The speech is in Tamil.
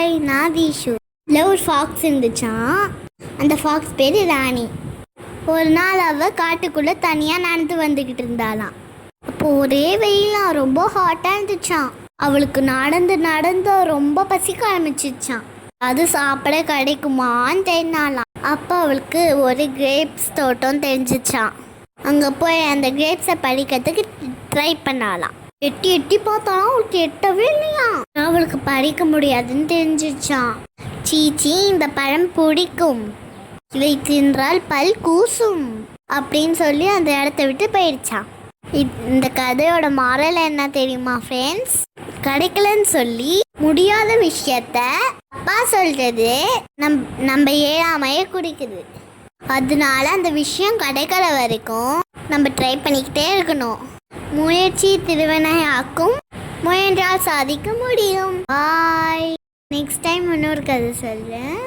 ஹாய், நான் தீஷு. இல்லை, ஒரு ஃபாக்ஸ் இருந்துச்சான். அந்த ஃபாக்ஸ் பேர் ராணி. ஒரு நாள் அவள் காட்டுக்குள்ளே தனியாக நடந்து வந்துக்கிட்டு இருந்தாளாம். அப்போது ஒரே வெயிலாம் ரொம்ப ஹாட்டாக இருந்துச்சான். அவளுக்கு நடந்து நடந்து ரொம்ப பசிக்க ஆரம்பிச்சிச்சான். அது சாப்பிட கிடைக்குமான்னு தெரிஞ்சாலாம். அப்போ அவளுக்கு ஒரு கிரேப்ஸ் தோட்டம் தெரிஞ்சிச்சான். அங்கே போய் அந்த கிரேப்ஸை பறிக்கிறதுக்கு ட்ரை பண்ணாலாம். எட்டி எட்டி பார்த்தாலும் அவளுக்கு எட்டவே இல்லையா. அவளுக்கு பறிக்க முடியாதுன்னு தெரிஞ்சிச்சான். சீச்சி, இந்த பழம் பிடிக்கும், இதை தின்றால் பல் கூசும் அப்படின்னு சொல்லி அந்த இடத்த விட்டு போயிடுச்சான். இந்த கதையோட மாரல் என்ன தெரியுமா ஃப்ரெண்ட்ஸ்? கிடைக்கலன்னு சொல்லி முடியாத விஷயத்த அப்பா சொல்றது நம்ம ஏழாமையே குடிக்குது. அதனால அந்த விஷயம் கிடைக்கிற வரைக்கும் நம்ம ட்ரை பண்ணிக்கிட்டே இருக்கணும். முயற்சி திருவினையாக்கும், முயன்றால் சாதிக்க முடியும். பாய். நெக்ஸ்ட் டைம் இன்னொரு கதை சொல்றேன்.